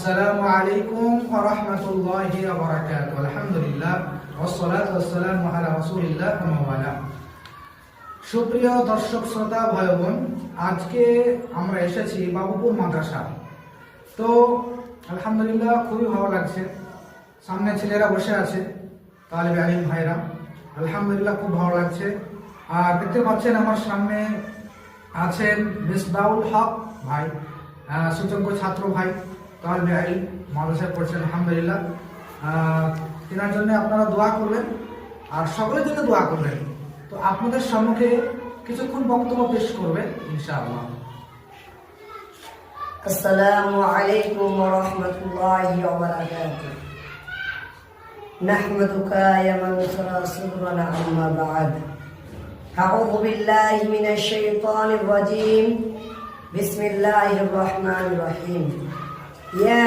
আসসালামু আলাইকুম ওয়া রাহমাতুল্লাহি ওয়া বারাকাতুহু। আলহামদুলিল্লাহ ওয়াসসালাতু ওয়াসসালামু আলা রাসূলিল্লাহ ওয়া মাওয়ালা। সুপ্রিয় দর্শক শ্রোতা ভাই বোন, আজকে আমরা এসেছি বাবুপুর মাদ্রাসা। তো আলহামদুলিল্লাহ খুবই ভালো লাগছে। সামনে ছেলেরা বসে আছে, তালিবে ইলম ভাইরা। আলহামদুলিল্লাহ খুব ভালো লাগছে। আর দেখতে পাচ্ছেন আমার সামনে আছেন মিসবাউল হক ভাই, সুযোগ্য ছাত্র ভাই, তালিবে ইলম মাদ্রাসায় পড়ছেন। আলহামদুলিল্লাহ তেনার জন্য আপনারা দোয়া করবেন আর সকলের জন্য দোয়া করবেন। তো আপনাদের সম্মুখে কিছুক্ষণ বক্তব্য পেশ করবেন ইনশাআল্লাহ। আসসালামু আলাইকুম ওয়া রাহমাতুল্লাহি ওয়া বারাকাতুহু। নাহমাদুকা ইয়া মান সারা সুবহানা আম্মা বা'দ। আউযু বিল্লাহি মিনাশ শাইতানির রাজীম। বিসমিল্লাহির রহমানির রহিম। ইয়া